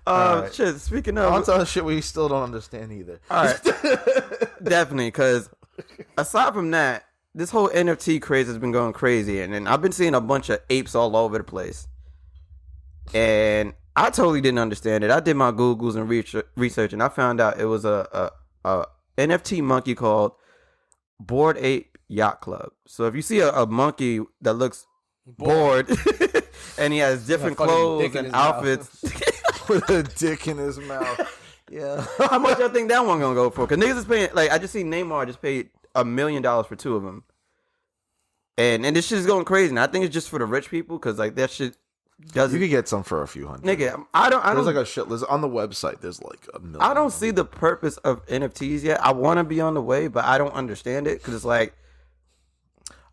Right. Shit. Speaking of, on to shit we still don't understand either. all right, definitely. Because aside from that, this whole NFT craze has been going crazy, and then I've been seeing a bunch of apes all over the place, and I totally didn't understand it. I did my Googles and research, and I found out it was a NFT monkey called Bored Ape Yacht Club. So if you see a monkey that looks bored, and he has different clothes and outfits with a dick in his mouth. Yeah. How much y'all think that one gonna go for? Because niggas is paying, like, I just see Neymar just paid $1 million for 2 of them. And this shit is going crazy. And I think it's just for the rich people, because, like, that shit doesn't. You could get some for a few hundred. Nigga, I don't. There's like a shit list on the website. There's like $1 million. I don't see the purpose of NFTs yet. I want to be on the way, but I don't understand it, because it's like,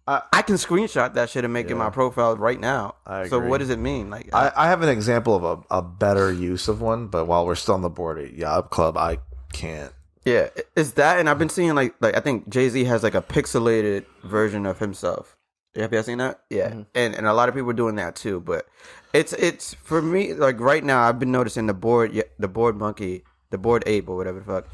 I can screenshot that shit and make it my profile right now. So what does it mean? Like, I have an example of a better use of one, but while we're still on the Bored Ape Yacht Club, I can't. Yeah, it's that, and I've been seeing like I think Jay-Z has like a pixelated version of himself. Have you seen that? Yeah, mm-hmm. and a lot of people are doing that too. But it's for me, like right now, I've been noticing the bored monkey, the Bored Ape or whatever the fuck.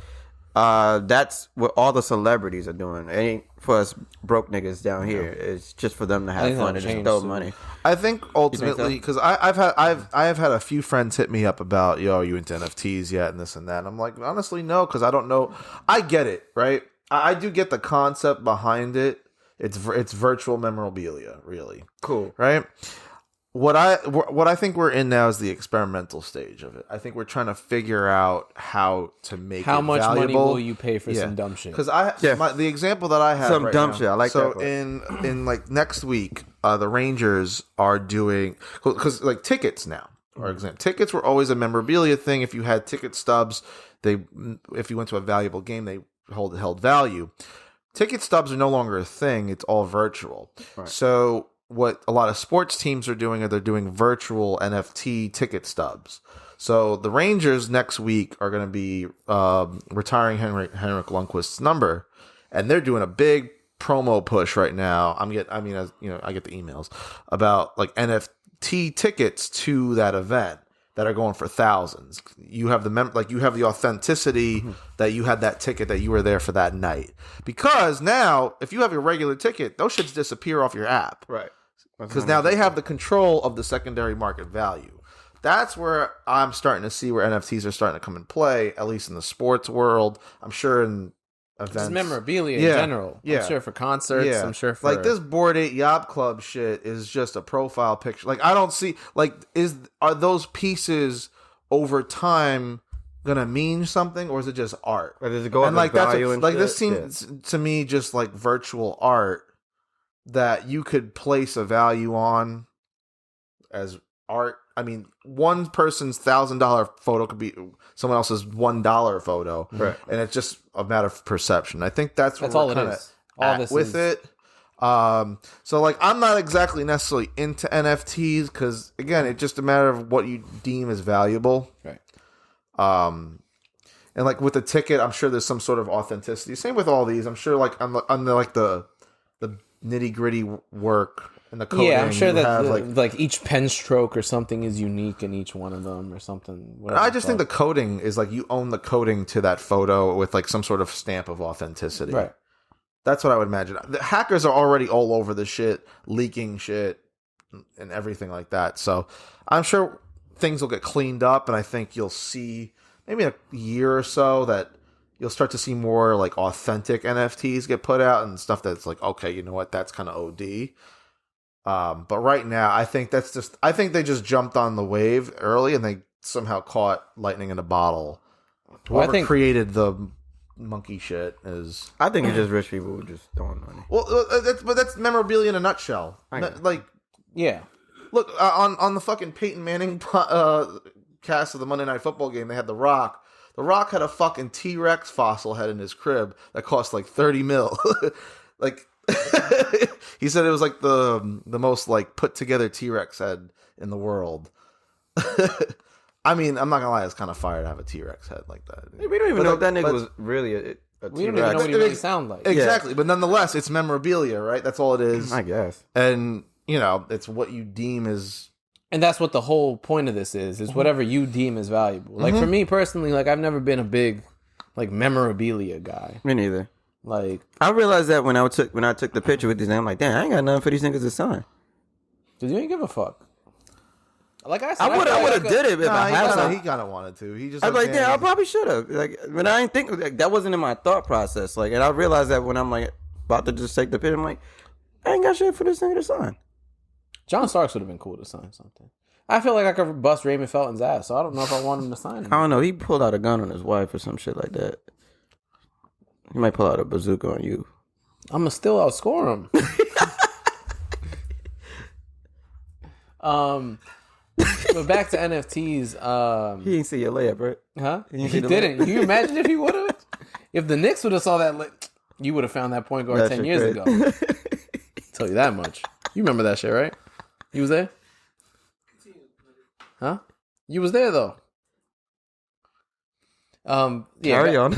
That's what all the celebrities are doing. It ain't for us broke niggas down here. It's just for them to have fun and just throw money. I think ultimately, because I've had a few friends hit me up about, yo, are you into NFTs yet and this and that. And I'm like, honestly, no, because I don't know. I get it, right? I do get the concept behind it. It's virtual memorabilia, really. Cool, right? What I think we're in now is the experimental stage of it. I think we're trying to figure out how to make how it much valuable. money will you pay for some dumb shit? Because the example that I have some right dumb now, shit. I like so that. So in like next week, the Rangers are doing because like tickets now. For example, tickets were always a memorabilia thing. If you had ticket stubs, if you went to a valuable game, they held value. Ticket stubs are no longer a thing. It's all virtual. Right. So what a lot of sports teams are doing they're doing virtual NFT ticket stubs. So the Rangers next week are going to be retiring Henrik Lundqvist's number, and they're doing a big promo push right now. I get the emails about like NFT tickets to that event that are going for thousands. You have you have the authenticity that you had that ticket, that you were there for that night. Because now, if you have your regular ticket, those shits disappear off your app. Right. Because now they have the control of the secondary market value. That's where I'm starting to see where NFTs are starting to come in play, at least in the sports world. I'm sure in events. Just memorabilia in general. Yeah. I'm sure for concerts. Yeah. I'm sure for... Like this Bored Ape Yacht Club shit is just a profile picture. Like I don't see... Like are those pieces over time gonna mean something, or is it just art? Or does it go up in value and like shit? This seems to me just like virtual art that you could place a value on as art. I mean, one person's $1,000 photo could be someone else's $1 photo, right? And it's just a matter of perception. I think that's all it is. All this with it. So like, I'm not exactly necessarily into NFTs because again, it's just a matter of what you deem as valuable, right? And like with the ticket, I'm sure there's some sort of authenticity. Same with all these. I'm sure like on the nitty gritty work and the coding. Yeah, I'm sure that like each pen stroke or something is unique in each one of them or something. I just think the coding is like you own the coding to that photo with like some sort of stamp of authenticity. Right. That's what I would imagine. The hackers are already all over the shit, leaking shit and everything like that. So I'm sure things will get cleaned up, and I think you'll see maybe in a year or so that you'll start to see more like authentic NFTs get put out and stuff that's like, okay, you know what, that's kind of OD. But right now, I think they just jumped on the wave early and they somehow caught lightning in a bottle. Whoever created the monkey shit is... I think it's just rich people who just throwing money. Well, that's memorabilia in a nutshell. Yeah. Look, on the fucking Peyton Manning cast of the Monday Night Football game, they had The Rock. The Rock had a fucking T-Rex fossil head in his crib that cost like $30 million. Like, he said it was like the most like put together T-Rex head in the world. I mean, I'm not gonna lie, it's kind of fire to have a T-Rex head like that. We don't even know if that nigga was really a T-Rex. We don't even know what he really sound like. Exactly, but nonetheless, it's memorabilia, right? That's all it is. I guess. And, you know, it's what you deem as And that's what the whole point of this is whatever you deem as valuable. Like for me personally, like I've never been a big like memorabilia guy. Me neither. Like I realized that when I took the picture with these, I'm like, damn, I ain't got nothing for these niggas to sign. Cause you ain't give a fuck. Like I said, I would have did it if I had some. He kind of wanted to. He just. I was like, damn, I probably should have. Like, but I didn't think like, that wasn't in my thought process. Like, and I realized that when I'm like about to just take the picture, I'm like, I ain't got shit for this nigga to sign. John Starks would have been cool to sign something. I feel like I could bust Raymond Felton's ass, so I don't know if I want him to sign him. I don't know. He pulled out a gun on his wife or some shit like that. He might pull out a bazooka on you. I'm gonna still outscore him. But back to NFTs. He didn't see your layup, right? Huh? He He didn't. Can you imagine if he would have? If the Knicks would have saw that, you would have found that point guard That 10 shit years crazy. ago. Tell you that much. You remember that shit, right? You was there? Huh? You was there though. Yeah. Carry on.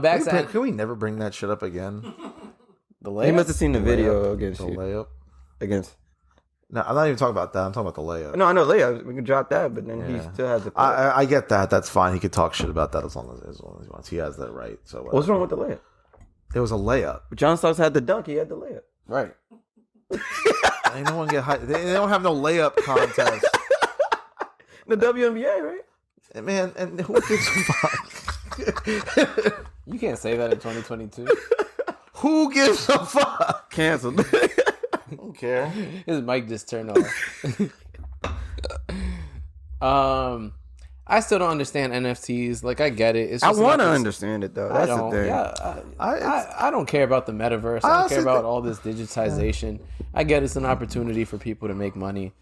Back to Can we never bring that shit up again? the He layup. must have seen the video against The you. layup. Against. No, I'm not even talking about that. I'm talking about the layup. No, I know layup. We can drop that, but then he Yeah. still has the. I get that. That's fine. He could talk shit about that as long as he wants. He has that right. So What's wrong with the layup? It was a layup. John Starks had the dunk. He had the layup. Right. Ain't no one get high. They don't have no layup contest. The WNBA, right? Man, and who gives a fuck? You can't say that in 2022. Who gives a fuck? Canceled. I don't care. His mic just turned off. I still don't understand NFTs. Like, I get it. It's I just want to enough- understand it though. I That's the don't. thing. Yeah, I I don't care about the metaverse. I don't honestly care about think- all this digitization. I get it's an opportunity for people to make money.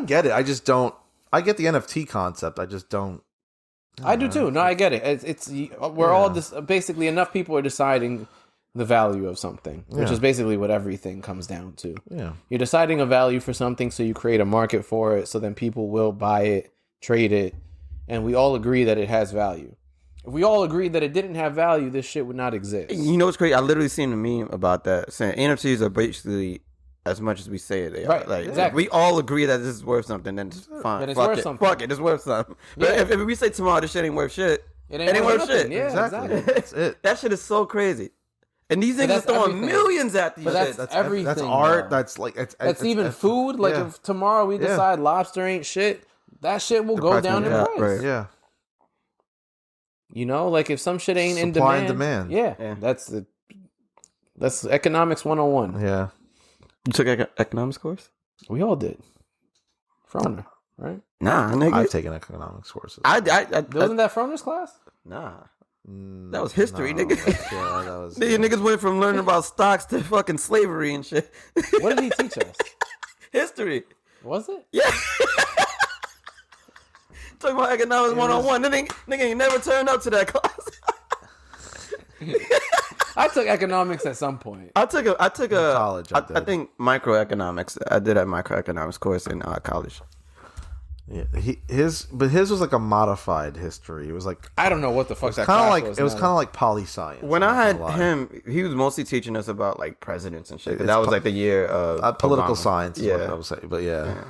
get it. I just don't. I get the NFT concept. I just don't. I do too. No, I get it. It's we're all just basically enough people are deciding the value of something, which Yeah. is basically what everything comes down to. Yeah. You're deciding a value for something, so you create a market for it, so then people will buy it, trade it, and we all agree that it has value. If we all agreed that it didn't have value, this shit would not exist. You know what's crazy? I literally seen a meme about that saying NFTs are basically as much as we say they are. Right, Like exactly. we all agree that this is worth something, then it's fine. Then it's Fuck worth it. something. Fuck it, it's worth something. But Yeah. if we say tomorrow this shit ain't worth shit, It ain't worth nothing. shit. Yeah, exactly. That's it. that shit is so crazy. And these niggas are that's throwing everything. millions at these But shit. that's everything. That's art. though. That's like That's even food. Like yeah. if tomorrow we decide lobster ain't shit, that shit will go price down went in up, price. right. Yeah. You know, like if some shit ain't in Supply and demand, demand. Yeah, that's economics 101. Yeah. You took economics course? We all did. Froner, right? Nah, nigga. I've taken economics courses. Wasn't that Froner's class? nah. Mm, That was history, no, nigga. Yeah, that was. These niggas went from learning about stocks to fucking slavery and shit. What did he teach us? History. Was it? Yeah. Talking about economics 101. Nigga ain't never turned up to that class. I took economics at some point. I took a college, I I did. think microeconomics. I did a microeconomics course in college. Yeah, his was like a modified history. It was like I don't know what the fuck that kind of class like was. it was now. kind of like poli science. When I had him, he was mostly teaching us about like presidents and shit. 'Cause that was like the year of political Obama. science. Is what Yeah. I was saying, but yeah,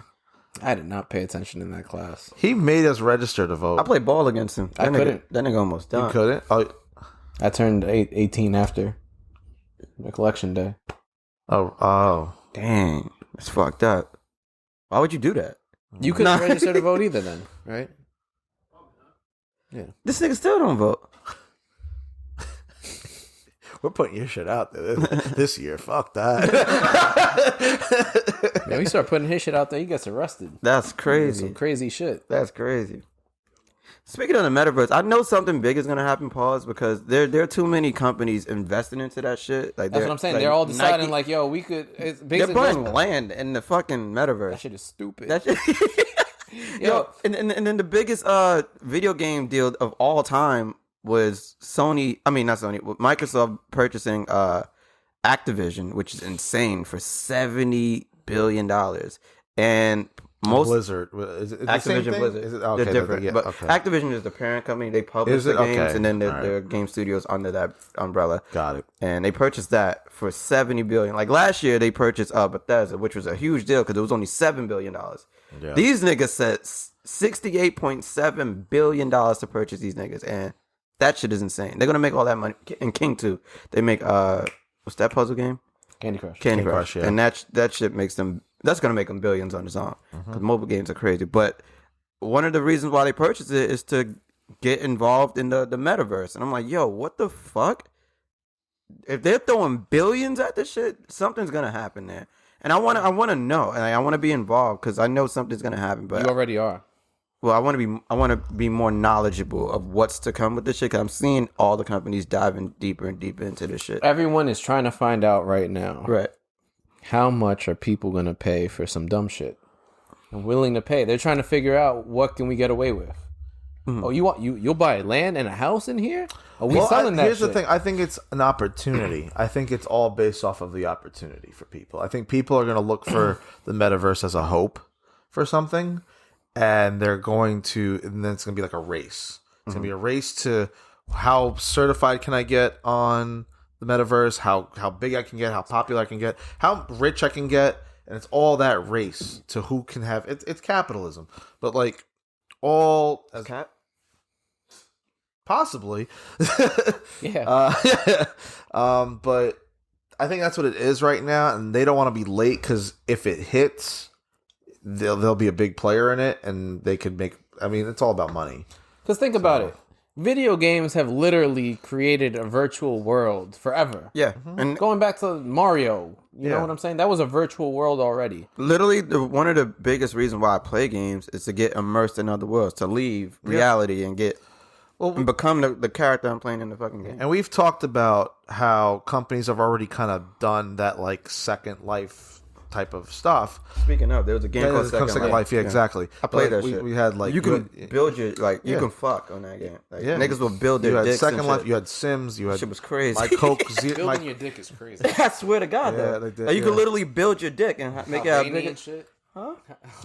I did not pay attention in that class. he made us register to vote. I played ball against him. I couldn't. That nigga almost You done. couldn't. Oh, I turned 18 after collection day. oh. Dang, that's fucked up. Why would you do that? You couldn't Nah. register to vote either, then, right? Yeah. This nigga still don't vote. We're putting your shit out there this year. Fuck that. Yeah, we start putting his shit out there, he gets arrested. That's Some crazy. crazy shit. That's crazy. Speaking of the metaverse, I know something big is gonna happen, pause, because there are too many companies investing into that shit. Like That's what I'm saying. like They're all deciding, Nike- like, yo, we could. It's they're basically buying land in the fucking that metaverse. shit is stupid. That shit. Yo, and then the biggest video game deal of all time was Sony. I mean, not Sony. Microsoft purchasing Activision, which is insane, for $70 billion. And Most Blizzard is it the same Activision thing? Blizzard, Is it, they're different. yeah, but okay. Activision is the parent company. They publish Is the it? games, Okay. and then All their game studios under that umbrella. Got it. And they purchased that for $70 billion. Like last year, they purchased Bethesda, which was a huge deal because it was only $7 billion. Yeah. These niggas said $68.7 billion to purchase these niggas, and that shit is insane. They're gonna make all that money. And King 2, they make what's that puzzle game? Candy Crush. Candy Crush, yeah. and that shit makes them. That's gonna make them billions on its own because mobile games are crazy. But one of the reasons why they purchased it is to get involved in the metaverse, and I'm like, yo, what the fuck? If they're throwing billions at this shit, something's gonna happen there. And I want to know, and I want to be involved because I know something's gonna happen. But You already are. well, I want to be more knowledgeable of what's to come with this shit. Cause I'm seeing all the companies diving deeper and deeper into this shit. Everyone is trying to find out right now. Right. How much are people going to pay for some dumb shit? And willing to pay. They're trying to figure out what can we get away with. Mm-hmm. Oh, you'll buy land and a house in here? Are we Well, selling that here's shit? the thing. I think it's an opportunity. I think it's all based off of the opportunity for people. I think people are going to look for the metaverse as a hope for something, and they're going to, and then it's going to be like a race. It's going to be a race to how certified can I get on the metaverse, how big I can get, how popular I can get, how rich I can get, and it's all that race to who can have. It's capitalism, but like all as possibly. Yeah. But I think that's what it is right now, and they don't want to be late because if it hits, they'll be a big player in it, and they could make. I mean, it's all about money. Because think about it. Video games have literally created a virtual world forever. Yeah. And Going back to Mario, you know what I'm saying? That was a virtual world already. literally, one of the biggest reasons why I play games is to get immersed in other worlds, to leave reality and get and become the character I'm playing in the fucking game. And we've talked about how companies have already kind of done that, like Second Life type of stuff. Speaking of, there was a game called Second Life. Yeah, exactly. I played Like, that shit. We had like you can build your you can fuck on that game. Like niggas will build their You had dicks Second and Life. shit. You had Sims. You had Shit was crazy. My Coke. Building your dick is crazy. I swear to God, Yeah, though. they did, Like, you can yeah. literally build your dick and make it have Albanian bigger. shit. Huh?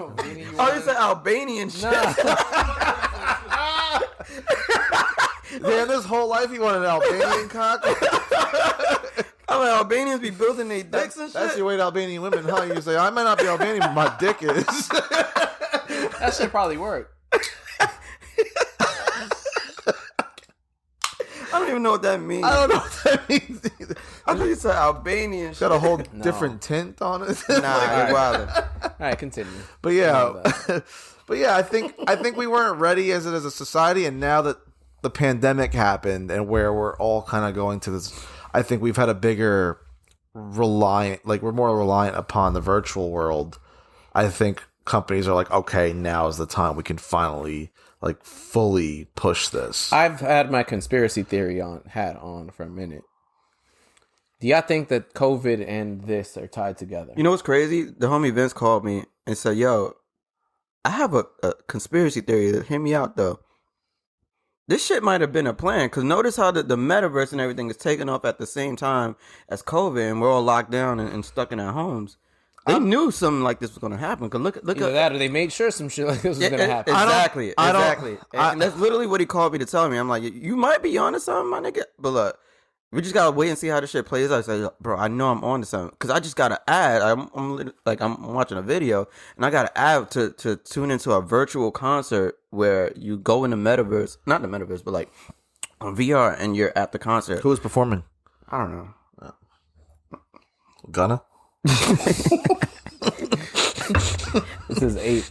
Albanian Oh, you said Albanian shit. Damn, this whole life you wanted an Albanian cock. I mean, Albanians be building their dicks and shit. That's your way to Albanian women, huh? You say, I might not be Albanian, but my dick is. That shit probably worked. I don't even know what that means. I don't know what that means either. I thought you said Albanian shit. Got a whole different tint on it. Nah, you're wildin'. All right, continue. But yeah, but yeah, I think we weren't ready as a society, and now that the pandemic happened and where we're all kind of going to this, I think we've had a bigger we're more reliant upon the virtual world. I think companies are like, okay, now is the time we can finally like fully push this. I've had my conspiracy theory hat on for a minute. Do y'all think that COVID and this are tied together? You know what's crazy? The homie Vince called me and said, yo, I have a conspiracy theory. Hear me out, though. This shit might have been a plan, because notice how the metaverse and everything is taking off at the same time as COVID, and we're all locked down and stuck in our homes. They knew something like this was going to happen. Cause look Either at that or they made sure some shit like this was going to happen. Exactly. And that's literally what he called me to tell me. I'm like, you might be onto something, my nigga. But look, we just gotta wait and see how this shit plays out. I say, bro, I know I'm on to something, because I just got an ad. I'm watching a video, and I got an ad to tune into a virtual concert where you go in the metaverse, not the metaverse, but like on VR, and you're at the concert. Who is performing? I don't know. Gunna? This is Ape.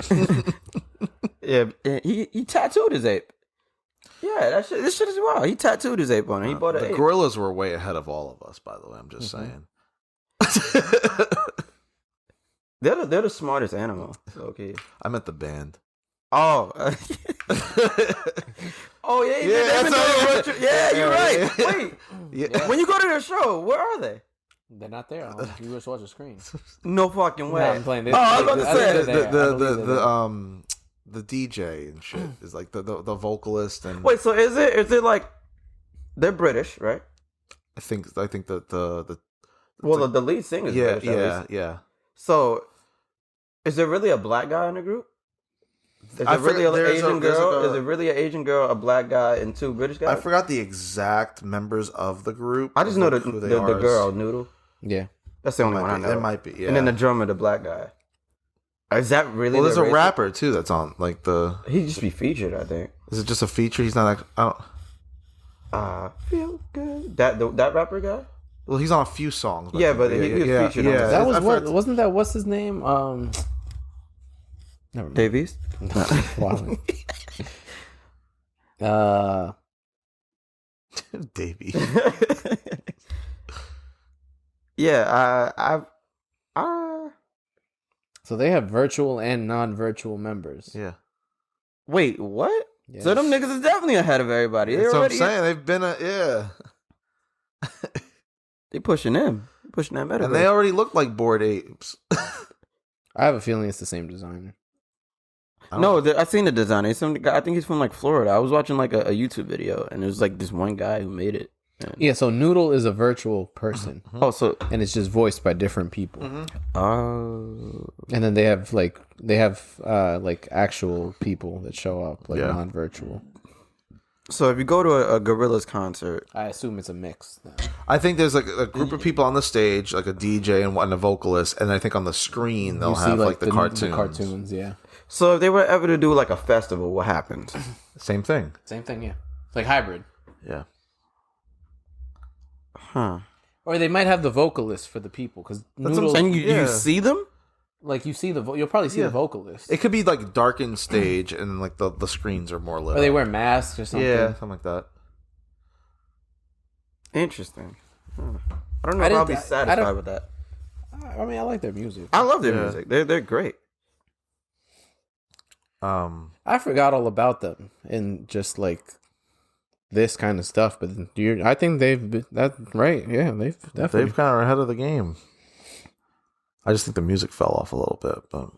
Yeah, he tattooed his ape. Yeah, this shit is wild. He tattooed his ape on it. He bought an The ape. gorillas were way ahead of all of us, by the way. I'm just saying. They're the smartest animal. Okay. I meant the band. Oh. Oh yeah, you're right. Wait, Yeah. when you go to their show, where are they? They're not there. You just watch the screen. No fucking way. No, I'm playing this. Oh, I was about to say The DJ and shit is like the vocalist and Wait, so is it like they're British, right? I think the Well, the lead singer is British. At least. yeah. So Is there really a black guy in the group? Is I it really forget- an there's Asian there's girl? like a- Is it really an Asian girl, a black guy, and 2 British I guys? forgot the exact members of the group. I just of, know like, the who they the are. girl, Noodle. Yeah. That's the only one I know. It might be, yeah. And then the drummer, the black guy. Is that really? Well, there's the a race? rapper too that's on like the. He'd just be featured, I think. Is it just a feature? He's not. I don't. Feel good. That rapper guy. Well, he's on a few songs. Yeah, but he was featured on Yeah, this. That was I what forgot- wasn't that what's his name? Never mind. Davies. Wow. Davey. Yeah, I So they have virtual and non-virtual members. Yeah, wait, what? Yeah. So them niggas is definitely ahead of everybody. that's what I'm saying. They've been They pushing them, pushing that better. and they already look like Bored Apes. I have a feeling it's the same designer. I seen the design. He's some guy. I think he's from like Florida. I was watching like a YouTube video, and there's like this one guy who made it. And- Yeah, so Noodle is a virtual person, Oh, so and it's just voiced by different people. oh, And then they have like actual people that show up, like Yeah. non-virtual. so if you go to a Gorillaz concert, I assume it's a mix. Now. I think there's like a group of people on the stage, like a DJ and a vocalist, and I think on the screen they'll You have like the cartoons. The cartoons, yeah. so if they were ever to do like a festival, what happens? Same thing. Same thing, yeah. It's like hybrid. Yeah. Huh? Or they might have the vocalist for the people because what I'm Noodle, saying. And you Yeah. see them? like you see you'll probably see Yeah. the vocalist. It could be like darkened stage, and like the screens are more lit. Or they up. wear masks or something. Yeah, something like that. Interesting. Huh. I don't know I if I'll didn't- be I satisfied don't- with that. I mean, I like their music. I love their Yeah. music. They're great. I forgot all about them and just like this kind of stuff. But I think that's right. Yeah, they've definitely. They've kind of ahead of the game. I just think the music fell off a little bit, but